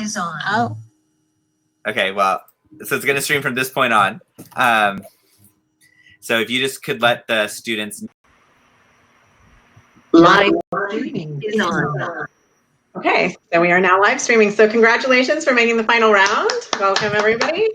is on. Oh. Okay, well, so it's going to stream from this point on. So if you just could let the students... Live streaming is on. Okay, so we are now live streaming. So congratulations for making the final round. Welcome, everybody.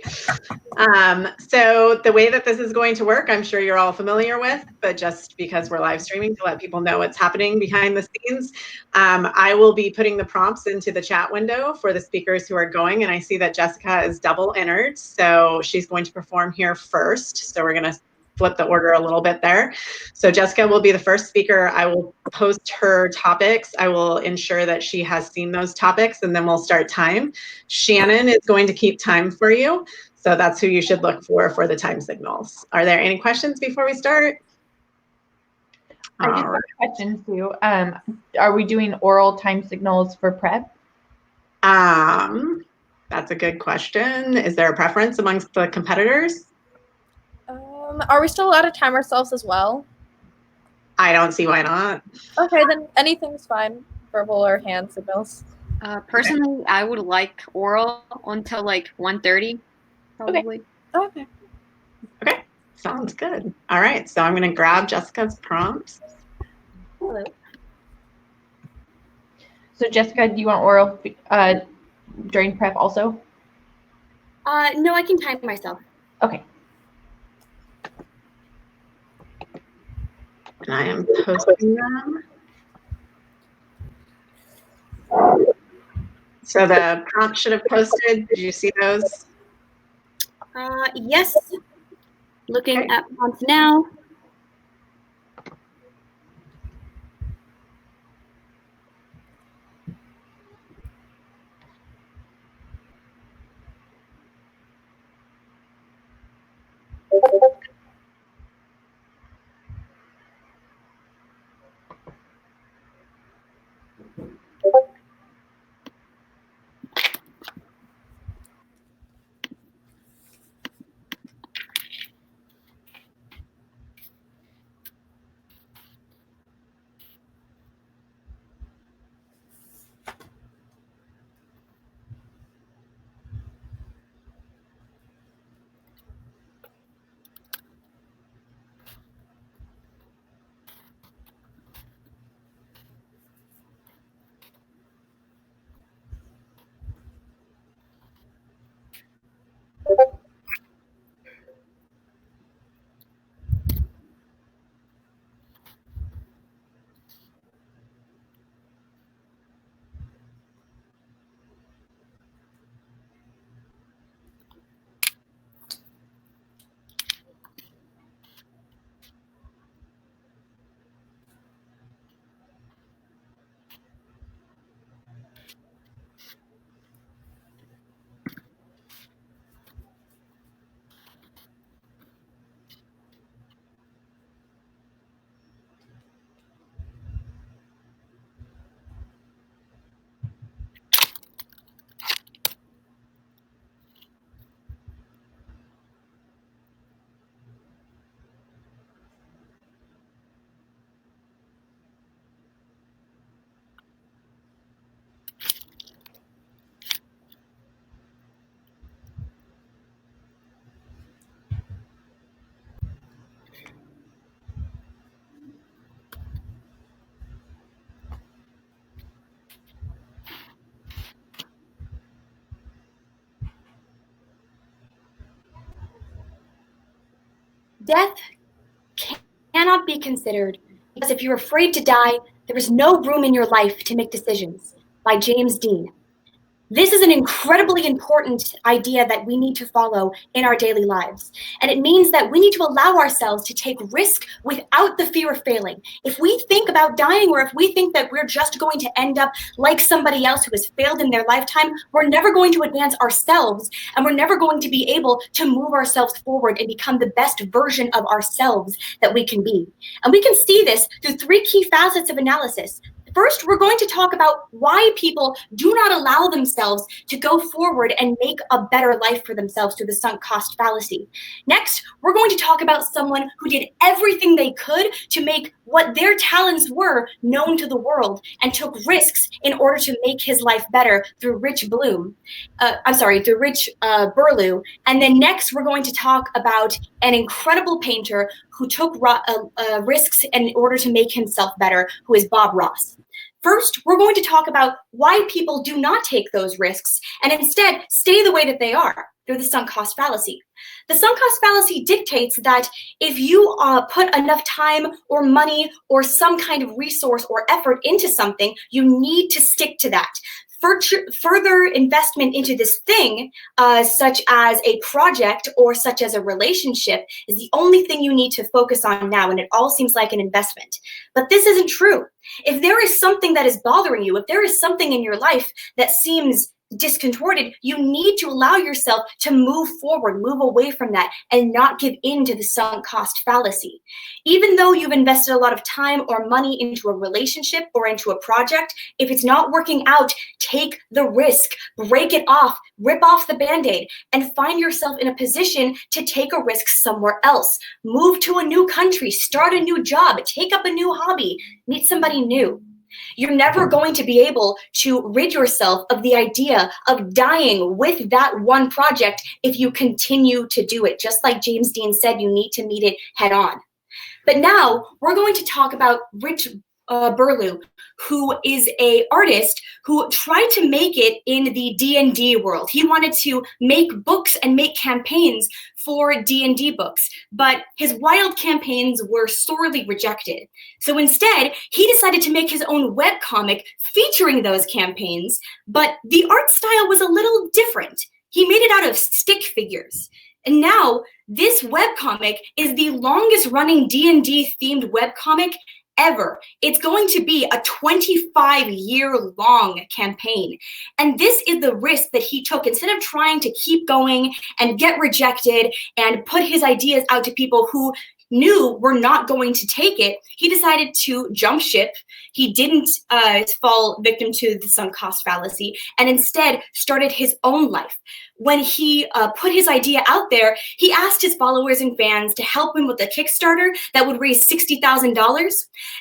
So the way that this is going to work, I'm sure you're all familiar with, but just because we're live streaming to let people know what's happening behind the scenes, I will be putting the prompts into the chat window for the speakers who are going, and I see that Jessica is double entered, so she's going to perform here first. So we're going to flip the order a little bit there. So Jessica will be the first speaker. I will post her topics. I will ensure that she has seen those topics, and then we'll start time. Shannon is going to keep time for you. So that's who you should look for the time signals. Are there any questions before we start? I just have a question too. Are we doing oral time signals for prep? That's a good question. Is there a preference amongst the competitors? Are we still allowed to time ourselves as well? I don't see why not. Okay, then anything's fine. Verbal or hand signals. Personally, I would like oral until like 1:30, probably. Okay. Okay, sounds good. All right, so I'm going to grab Jessica's prompts. Hello. So Jessica, do you want oral during prep also? No, I can time myself. Okay. And I am posting them. So the prompt should have posted. Did you see those? Yes. Looking at prompts now. Death cannot be considered because if you're afraid to die, there is no room in your life to make decisions. By James Dean. This is an incredibly important idea that we need to follow in our daily lives. And it means that we need to allow ourselves to take risk without the fear of failing. If we think about dying, or if we think that we're just going to end up like somebody else who has failed in their lifetime, we're never going to advance ourselves, and we're never going to be able to move ourselves forward and become the best version of ourselves that we can be. And we can see this through three key facets of analysis: the First, we're going to talk about why people do not allow themselves to go forward and make a better life for themselves through the sunk cost fallacy. Next, we're going to talk about someone who did everything they could to make what their talents were known to the world and took risks in order to make his life better through Rich Burlew. And then next, we're going to talk about an incredible painter who took risks in order to make himself better, who is Bob Ross. First, we're going to talk about why people do not take those risks and instead stay the way that they are through the sunk cost fallacy. The sunk cost fallacy dictates that if you put enough time or money or some kind of resource or effort into something, you need to stick to that. Further investment into this thing, such as a project or such as a relationship, is the only thing you need to focus on now, and it all seems like an investment. But this isn't true. If there is something that is bothering you, if there is something in your life that seems discontorted, you need to allow yourself to move forward, move away from that, and not give in to the sunk cost fallacy. Even though you've invested a lot of time or money into a relationship or into a project, if it's not working out, take the risk, break it off, rip off the Band-Aid, and find yourself in a position to take a risk somewhere else. Move to a new country, start a new job, take up a new hobby, meet somebody new. You're never going to be able to rid yourself of the idea of dying with that one project if you continue to do it. Just like James Dean said, you need to meet it head on. But now we're going to talk about Rich Burlew, who is an artist who tried to make it in the D&D world. He wanted to make books and make campaigns for D&D books, but his wild campaigns were sorely rejected. So instead, he decided to make his own webcomic featuring those campaigns, but the art style was a little different. He made it out of stick figures. And now this webcomic is the longest running D&D themed webcomic ever. It's going to be a 25-year-long campaign. And this is the risk that he took. Instead of trying to keep going and get rejected and put his ideas out to people who knew were not going to take it, he decided to jump ship. He didn't fall victim to the sunk cost fallacy and instead started his own life. When he put his idea out there, he asked his followers and fans to help him with a Kickstarter that would raise $60,000.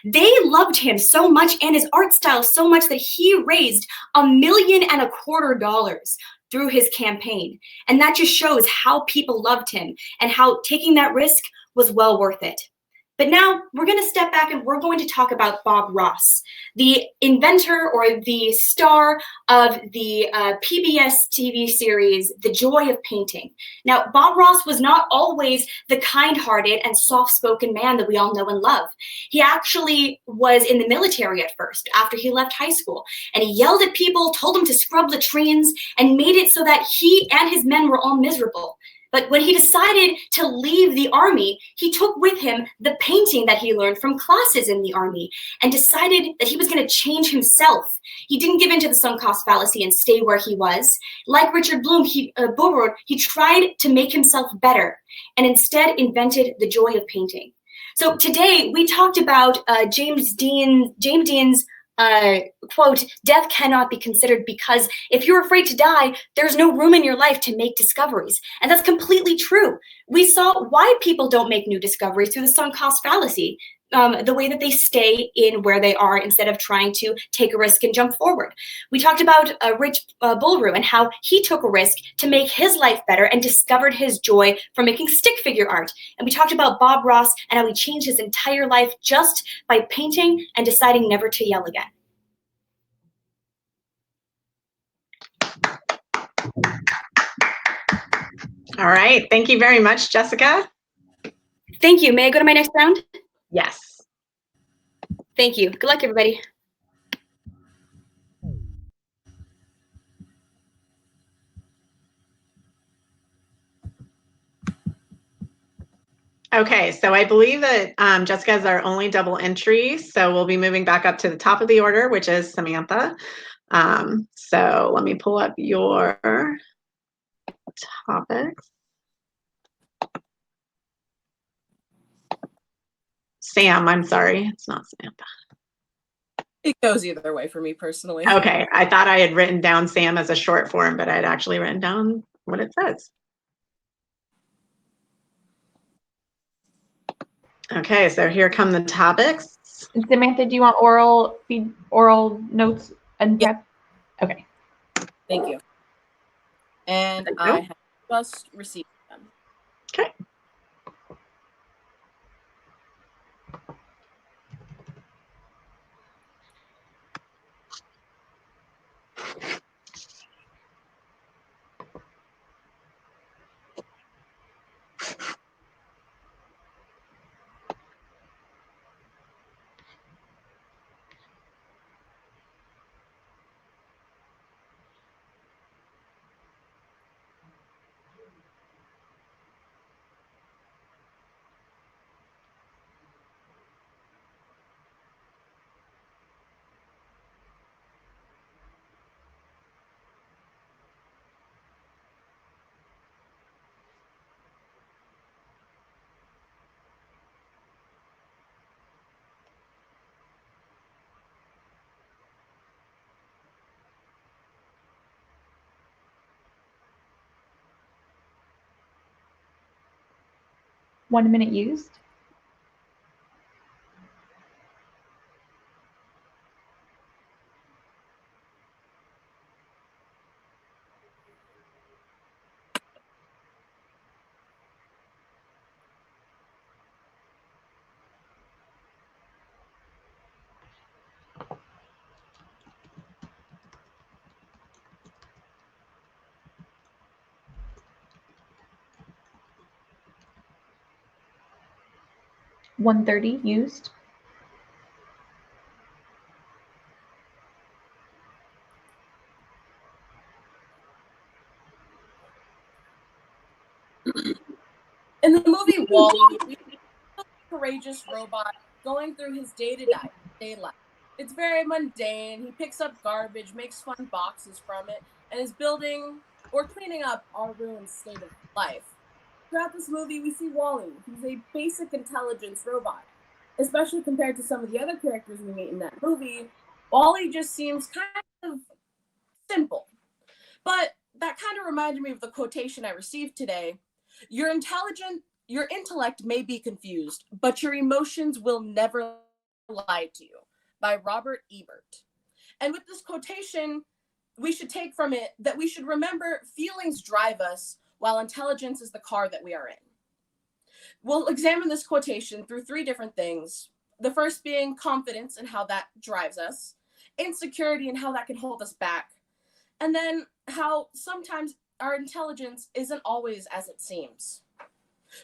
They loved him so much and his art style so much that he raised $1.25 million through his campaign. And that just shows how people loved him and how taking that risk was well worth it. But now we're going to step back and we're going to talk about Bob Ross, the inventor or the star of the PBS TV series, The Joy of Painting. Now, Bob Ross was not always the kind-hearted and soft-spoken man that we all know and love. He actually was in the military at first, after he left high school, and he yelled at people, told them to scrub latrines, and made it so that he and his men were all miserable. But when he decided to leave the army, he took with him the painting that he learned from classes in the army and decided that he was going to change himself. He didn't give in to the sunk cost fallacy and stay where he was. Like Richard Bloom, he tried to make himself better and instead invented the joy of painting. So today we talked about James Dean's quote, death cannot be considered because if you're afraid to die, there's no room in your life to make discoveries. And that's completely true. We saw why people don't make new discoveries through the sunk cost fallacy, the way that they stay in where they are instead of trying to take a risk and jump forward. We talked about Rich Burlew and how he took a risk to make his life better and discovered his joy from making stick figure art. And we talked about Bob Ross and how he changed his entire life just by painting and deciding never to yell again. All right. Thank you very much, Jessica. Thank you. May I go to my next round? Yes. Thank you. Good luck, everybody. Okay, so I believe that Jessica is our only double entry, so we'll be moving back up to the top of the order, which is Samantha. So let me pull up your topics. Sam, I'm sorry, it's not Samantha. It goes either way for me personally. Okay, I thought I had written down Sam as a short form, but I had actually written down what it says. Okay, so here come the topics. Samantha, do you want oral notes and prep? Okay. Thank you. And I have just received them. Okay. One minute used. $130 used. In the movie WALL-E, we see a courageous robot going through his day-to-day life. It's very mundane. He picks up garbage, makes fun boxes from it, and is building or cleaning up our ruined state of life. Throughout this movie, we see WALL-E. He's a basic intelligence robot. Especially compared to some of the other characters we meet in that movie, WALL-E just seems kind of simple. But that kind of reminded me of the quotation I received today. Your intellect may be confused, but your emotions will never lie to you, by Robert Ebert. And with this quotation, we should take from it that we should remember feelings drive us, while intelligence is the car that we are in. We'll examine this quotation through three different things. The first being confidence and how that drives us, insecurity and how that can hold us back, and then how sometimes our intelligence isn't always as it seems.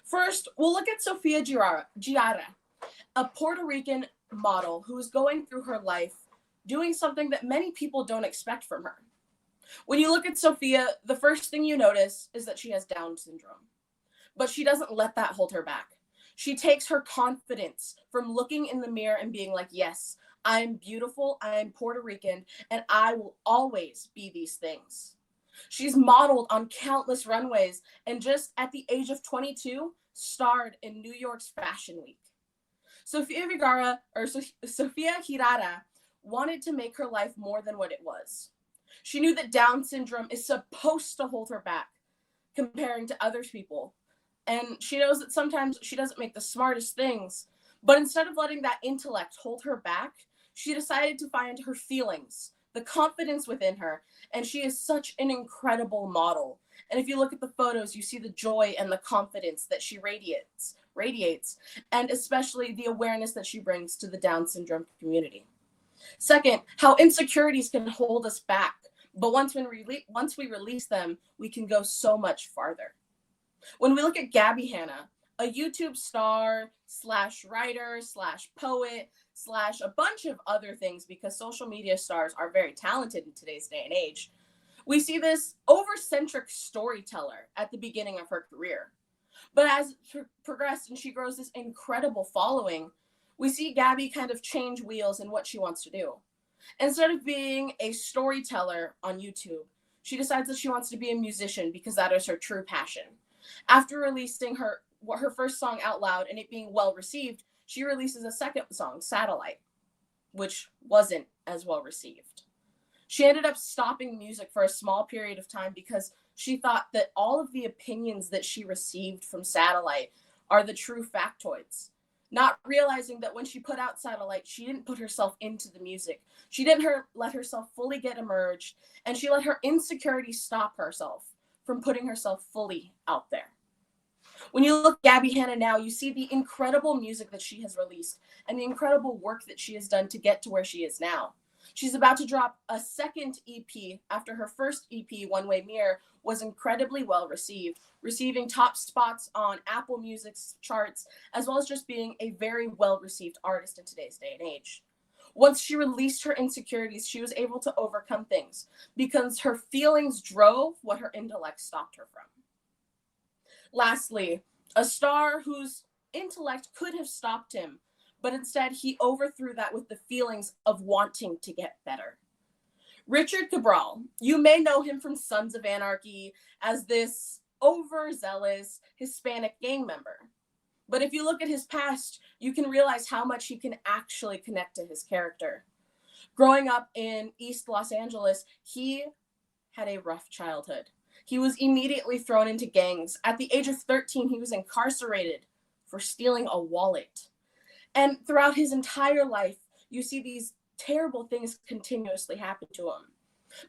First, we'll look at Sofia Giara, a Puerto Rican model who is going through her life doing something that many people don't expect from her. When you look at Sofia, the first thing you notice is that she has Down syndrome. But she doesn't let that hold her back. She takes her confidence from looking in the mirror and being like, yes, I'm beautiful, I'm Puerto Rican, and I will always be these things. She's modeled on countless runways and just at the age of 22, starred in New York's Fashion Week. Sofia Girara wanted to make her life more than what it was. She knew that Down syndrome is supposed to hold her back comparing to other people. And she knows that sometimes she doesn't make the smartest things, but instead of letting that intellect hold her back, she decided to find her feelings, the confidence within her, and she is such an incredible model. And if you look at the photos, you see the joy and the confidence that she radiates, and especially the awareness that she brings to the Down syndrome community. Second, how insecurities can hold us back, but once we release them, we can go so much farther. When we look at Gabby Hanna, a YouTube star / writer / poet / a bunch of other things, because social media stars are very talented in today's day and age, we see this overcentric storyteller at the beginning of her career. But as it progressed and she grows this incredible following, we see Gabby kind of change wheels in what she wants to do. Instead of being a storyteller on YouTube, she decides that she wants to be a musician because that is her true passion. After releasing her first song out loud and it being well received, she releases a second song, Satellite. which wasn't as well received. She ended up stopping music for a small period of time because she thought that all of the opinions that she received from Satellite are the true factoids, not realizing that when she put out Satellite, she didn't put herself into the music. She didn't let herself fully get immersed, and she let her insecurity stop herself from putting herself fully out there. When you look at Gabby Hanna now, you see the incredible music that she has released and the incredible work that she has done to get to where she is now. She's about to drop a second EP after her first EP, One Way Mirror, was incredibly well received, receiving top spots on Apple Music's charts, as well as just being a very well-received artist in today's day and age. Once she released her insecurities, she was able to overcome things because her feelings drove what her intellect stopped her from. Lastly, a star whose intellect could have stopped him, but instead he overthrew that with the feelings of wanting to get better. Richard Cabral, you may know him from Sons of Anarchy as this overzealous Hispanic gang member. But if you look at his past, you can realize how much he can actually connect to his character. Growing up in East Los Angeles, he had a rough childhood. He was immediately thrown into gangs. At the age of 13, he was incarcerated for stealing a wallet. And throughout his entire life, you see these terrible things continuously happen to him.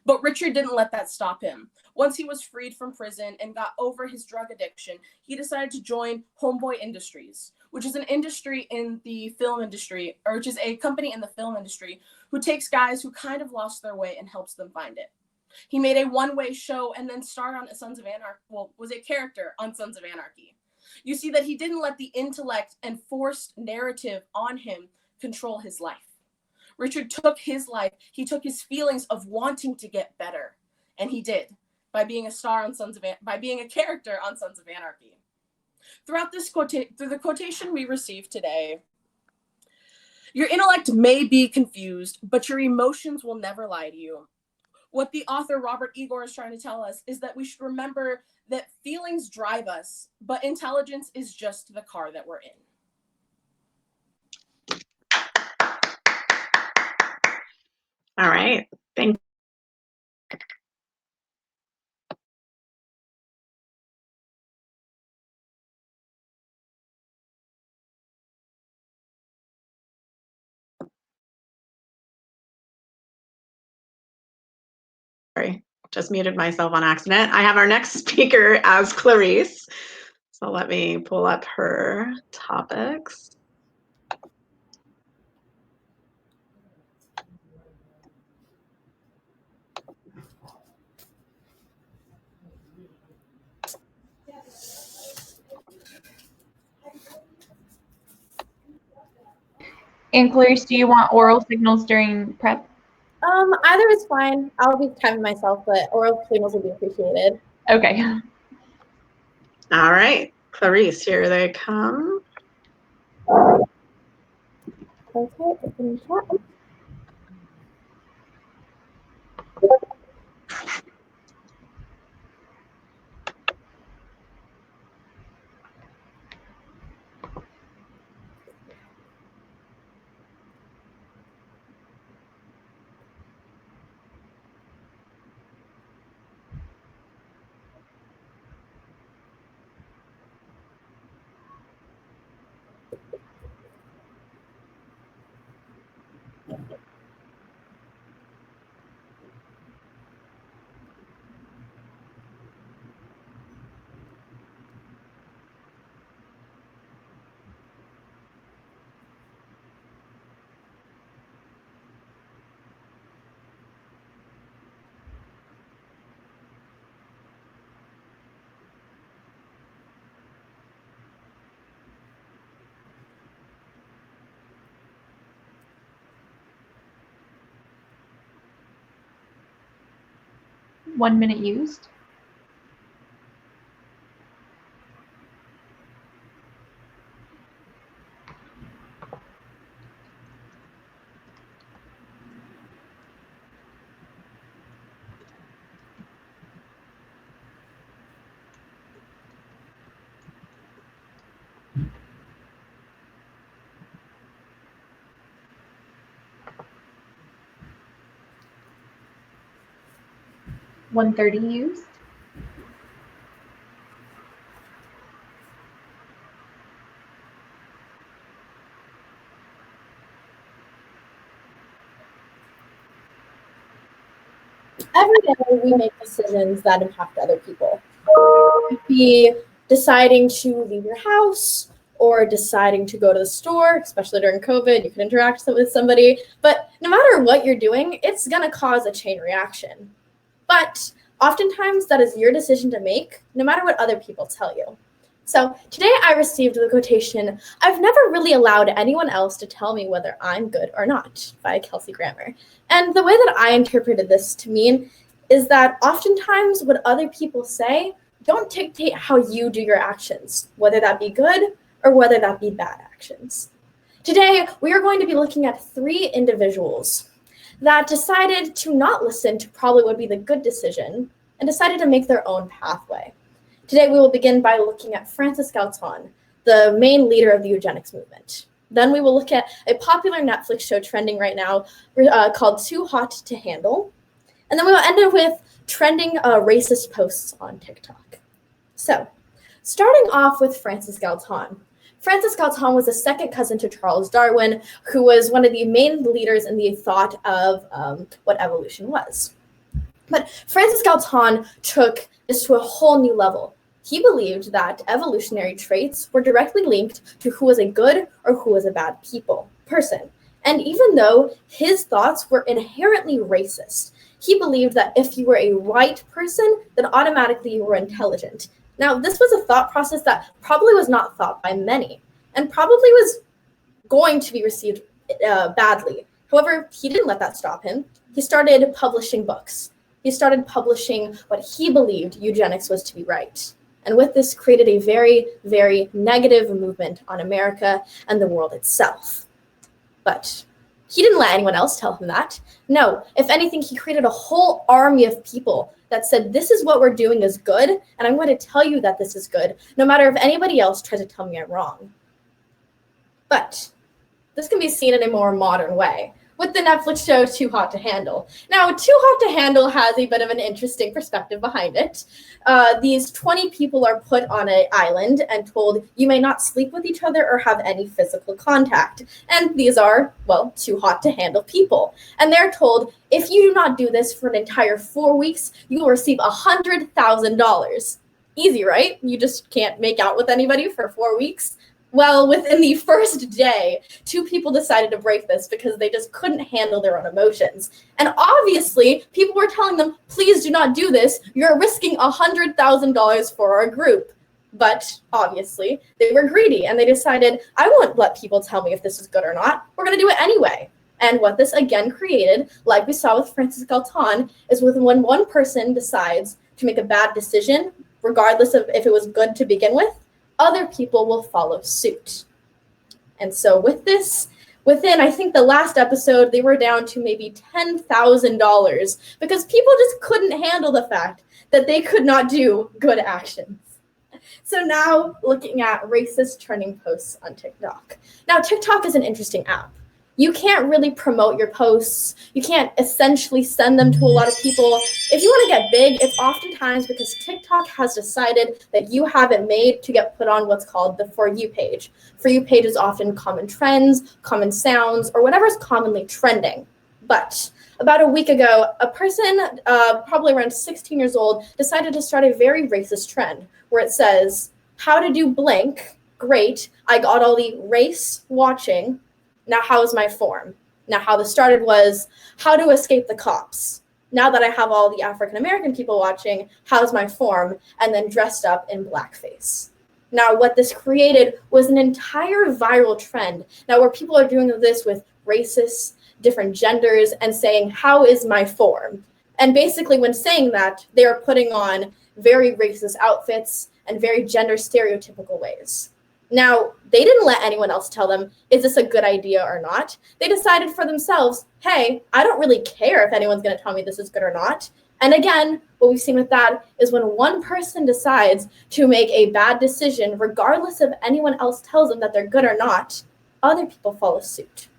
But Richard didn't let that stop him. Once he was freed from prison and got over his drug addiction, he decided to join Homeboy Industries, which is an industry in the film industry, or which is a company in the film industry who takes guys who kind of lost their way and helps them find it. He made a one-way show and then starred on Sons of Anarchy, was a character on Sons of Anarchy. You see that he didn't let the intellect and forced narrative on him control his life. Richard took his life, he took his feelings of wanting to get better, and he did by being a star on by being a character on Sons of Anarchy. Throughout this through the quotation we received today, your intellect may be confused, but your emotions will never lie to you. What the author Robert Igor is trying to tell us is that we should remember that feelings drive us, but intelligence is just the car that we're in. All right. Thank Sorry, just muted myself on accident. I have our next speaker as Clarice. So let me pull up her topics. And Clarice, do you want oral signals during prep? Either is fine. I'll be timing myself, but oral signals would be appreciated. Okay. All right, Clarice, here they come. Okay, open chat. One minute used. 130 used. Every day we make decisions that impact other people. It could be deciding to leave your house or deciding to go to the store, especially during COVID, you can interact with somebody. But no matter what you're doing, it's going to cause a chain reaction. But oftentimes that is your decision to make, no matter what other people tell you. So today I received the quotation, "I've never really allowed anyone else to tell me whether I'm good or not," by Kelsey Grammer. And the way that I interpreted this to mean is that oftentimes what other people say don't dictate how you do your actions, whether that be good or whether that be bad actions. Today, we are going to be looking at 3 individuals that decided to not listen to probably what would be the good decision and decided to make their own pathway. Today, we will begin by looking at Francis Galton, the main leader of the eugenics movement. Then we will look at a popular Netflix show trending right now called Too Hot to Handle. And then we will end it with trending racist posts on TikTok. So, starting off with Francis Galton. Francis Galton was a second cousin to Charles Darwin, who was one of the main leaders in the thought of what evolution was. But Francis Galton took this to a whole new level. He believed that evolutionary traits were directly linked to who was a good or who was a bad person. And even though his thoughts were inherently racist, he believed that if you were a white person, then automatically you were intelligent. Now, this was a thought process that probably was not thought by many and probably was going to be received badly. However, he didn't let that stop him. He started publishing books. He started publishing what he believed eugenics was to be right. And with this created a very, very negative movement on America and the world itself. But he didn't let anyone else tell him that. No, if anything, he created a whole army of people that said, this is what we're doing is good, and I'm going to tell you that this is good, no matter if anybody else tries to tell me I'm wrong. But this can be seen in a more modern way with the Netflix show Too Hot to Handle. Now, Too Hot to Handle has a bit of an interesting perspective behind it. These 20 people are put on an island and told you may not sleep with each other or have any physical contact. And these are, well, too hot to handle people. And they're told, if you do not do this for an entire 4 weeks, you will receive $100,000. Easy, right? You just can't make out with anybody for 4 weeks. Well, within the first day, 2 people decided to break this because they just couldn't handle their own emotions. And obviously, people were telling them, please do not do this. You're risking $100,000 for our group. But obviously, they were greedy and they decided, I won't let people tell me if this is good or not. We're going to do it anyway. And what this again created, like we saw with Francis Galton, is when one person decides to make a bad decision, regardless of if it was good to begin with, other people will follow suit. And so with this, within, I think the last episode, they were down to maybe $10,000 because people just couldn't handle the fact that they could not do good actions. So now looking at racist trending posts on TikTok. Now, TikTok is an interesting app. You can't really promote your posts. You can't essentially send them to a lot of people. If you want to get big, it's oftentimes because TikTok has decided that you have it made to get put on what's called the For You page. For You page is often common trends, common sounds, or whatever is commonly trending. But about a week ago, a person, probably around 16 years old, decided to start a very racist trend where it says, how to do blank, great, I got all the race watching, now how's my form? Now how this started was, how to escape the cops. Now that I have all the African-American people watching, how's my form? And then dressed up in blackface. Now what this created was an entire viral trend. Now where people are doing this with racists, different genders, and saying, how is my form? And basically when saying that, they are putting on very racist outfits and very gender stereotypical ways. Now, they didn't let anyone else tell them, is this a good idea or not? They decided for themselves, hey, I don't really care if anyone's going to tell me this is good or not. And again, what we've seen with that is when one person decides to make a bad decision, regardless if anyone else tells them that they're good or not, other people follow suit.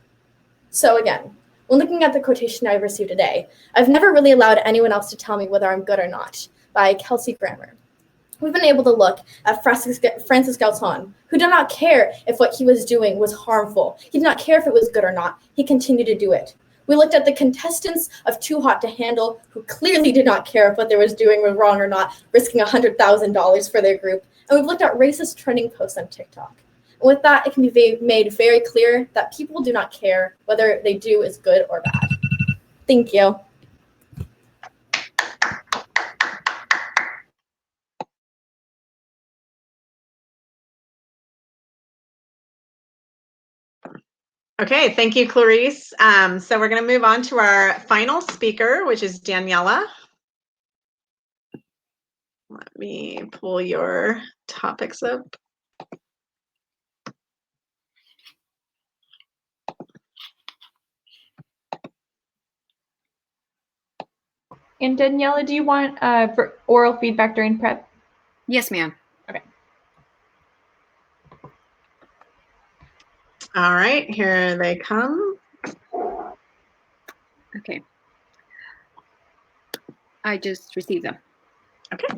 So again, When looking at the quotation I received today, I've never really allowed anyone else to tell me whether I'm good or not, by Kelsey Grammer. We've been able to look at Francis Galton, who did not care if what he was doing was harmful. He did not care if it was good or not. He continued to do it. We looked at the contestants of Too Hot to Handle, who clearly did not care if what they were doing was wrong or not, risking $100,000 for their group. And we've looked at racist trending posts on TikTok. And with that, it can be made very clear that people do not care whether they do is good or bad. Thank you. Okay, thank you, Clarice. So we're going to move on to our final speaker, which is Daniela. Let me pull your topics up. And Daniela, do you want for oral feedback during prep? Yes, ma'am. Okay. All right, here they come. Okay. I just received them. Okay.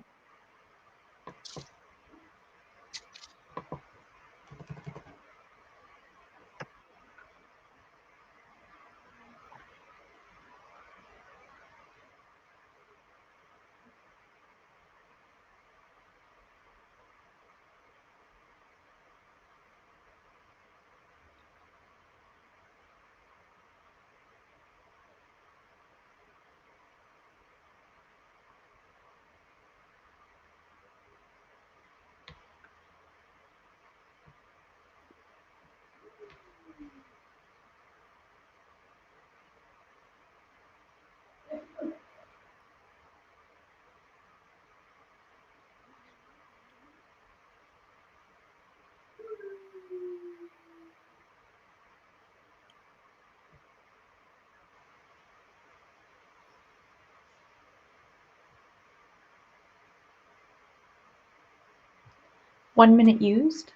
One minute used.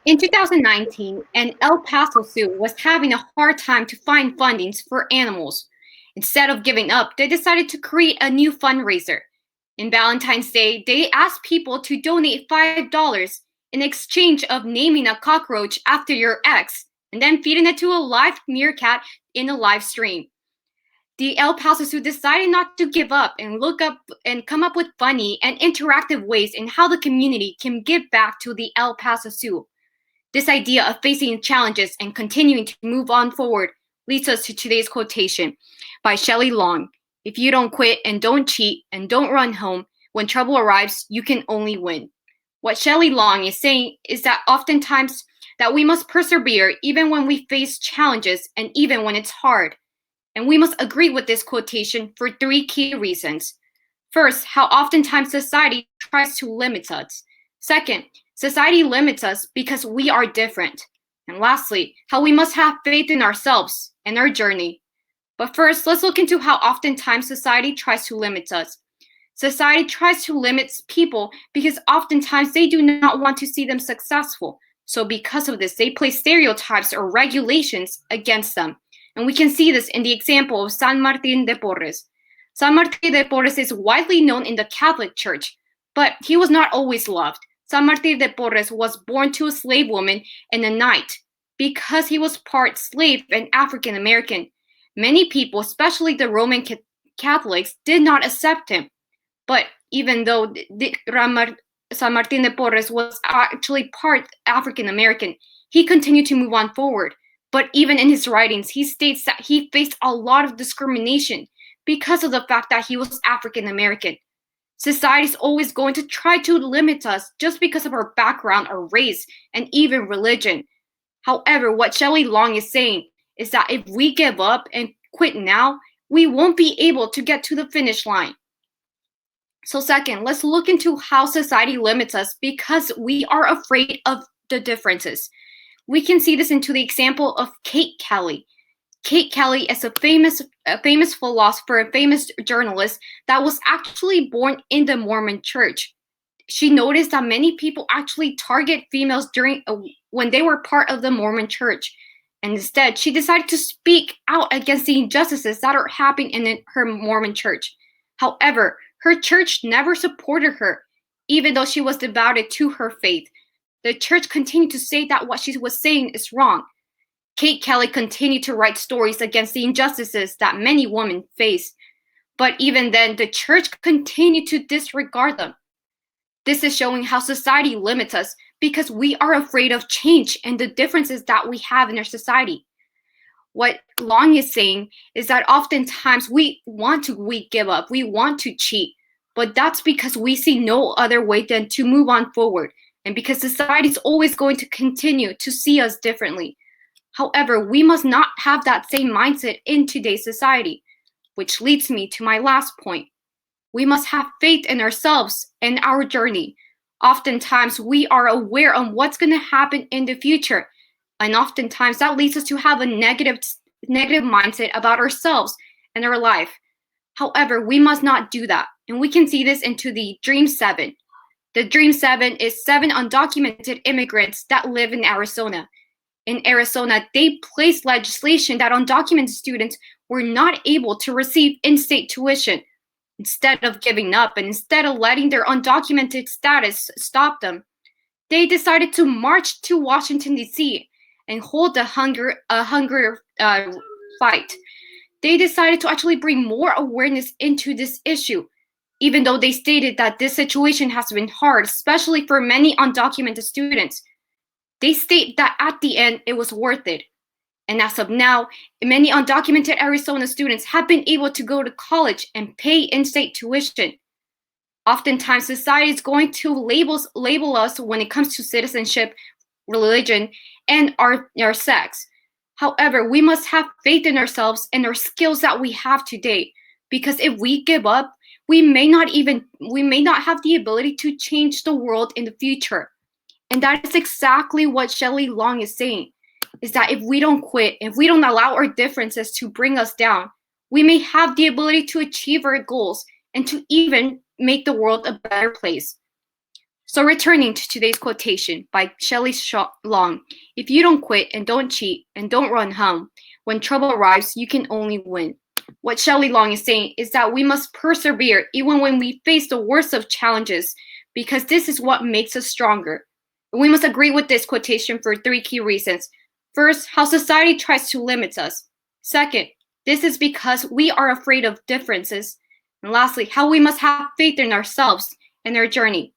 In 2019, an El Paso zoo was having a hard time to find fundings for animals. Instead of giving up, they decided to create a new fundraiser. In Valentine's Day, they asked people to donate $5 in exchange of naming a cockroach after your ex and then feeding it to a live meerkat in a live stream. The El Paso Zoo decided not to give up and look up and come up with funny and interactive ways in how the community can give back to the El Paso Zoo. This idea of facing challenges and continuing to move on forward leads us to today's quotation by Shelley Long. If you don't quit and don't cheat and don't run home, when trouble arrives, you can only win. What Shelley Long is saying is that oftentimes that we must persevere even when we face challenges and even when it's hard. And we must agree with this quotation for 3 key reasons. First, how oftentimes society tries to limit us. Second, society limits us because we are different. And lastly, how we must have faith in ourselves and our journey. But first, let's look into how oftentimes society tries to limit us. Society tries to limit people because oftentimes they do not want to see them successful. So because of this, they place stereotypes or regulations against them. And we can see this in the example of San Martin de Porres. San Martin de Porres is widely known in the Catholic Church, but he was not always loved. San Martin de Porres was born to a slave woman and a knight. Because he was part slave and African American, many people, especially the Roman Catholics, did not accept him. But even though San Martin de Porres was actually part African American, he continued to move on forward. But even in his writings, he states that he faced a lot of discrimination because of the fact that he was African American. Society is always going to try to limit us just because of our background or race and even religion. However, what Shelley Long is saying is that if we give up and quit now, we won't be able to get to the finish line. So second, let's look into how society limits us because we are afraid of the differences. We can see this into the example of Kate Kelly. Kate Kelly is a famous philosopher, a famous journalist that was actually born in the Mormon Church. She noticed that many people actually target females when they were part of the Mormon Church. And instead, she decided to speak out against the injustices that are happening in her Mormon Church. However, her church never supported her, even though she was devoted to her faith. The church continued to say that what she was saying is wrong. Kate Kelly continued to write stories against the injustices that many women face. But even then, the church continued to disregard them. This is showing how society limits us because we are afraid of change and the differences that we have in our society. What Long is saying is that oftentimes we give up, we want to cheat, but that's because we see no other way than to move on forward, and because society is always going to continue to see us differently. However, we must not have that same mindset in today's society, which leads me to my last point. We must have faith in ourselves and our journey. Oftentimes, we are aware of what's going to happen in the future, and oftentimes that leads us to have a negative mindset about ourselves and our life. However, we must not do that, and we can see this into the Dream 7. The Dream 7 is 7 undocumented immigrants that live in Arizona. In Arizona, they placed legislation that undocumented students were not able to receive in-state tuition. Instead of giving up and instead of letting their undocumented status stop them, they decided to march to Washington, D.C. and hold a hunger fight. They decided to actually bring more awareness into this issue, even though they stated that this situation has been hard, especially for many undocumented students. They state that at the end, it was worth it. And as of now, many undocumented Arizona students have been able to go to college and pay in-state tuition. Oftentimes, society is going to label us when it comes to citizenship, religion, and our sex. However, we must have faith in ourselves and our skills that we have today, because if we give up, we may not have the ability to change the world in the future. And that is exactly what Shelley Long is saying, is that if we don't quit, if we don't allow our differences to bring us down, we may have the ability to achieve our goals and to even make the world a better place. So returning to today's quotation by Shelley Long, if you don't quit and don't cheat and don't run home, when trouble arrives, you can only win. What Shelley Long is saying is that we must persevere even when we face the worst of challenges, because this is what makes us stronger. And we must agree with this quotation for 3 key reasons. First, how society tries to limit us. Second, this is because we are afraid of differences. And lastly, how we must have faith in ourselves and our journey.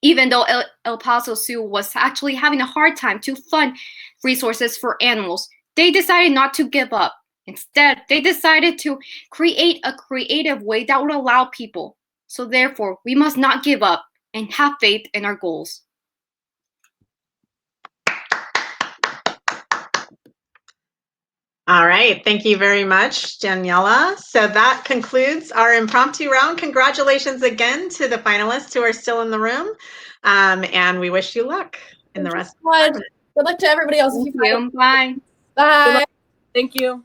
Even though El Paso Zoo was actually having a hard time to fund resources for animals, they decided not to give up. Instead, they decided to create a creative way that would allow people. So therefore, we must not give up and have faith in our goals. All right, thank you very much, Daniela. So that concludes our impromptu round. Congratulations again to the finalists who are still in the room, and we wish you luck in the rest. Good luck to everybody else. Thank you. Bye. Bye. Thank you.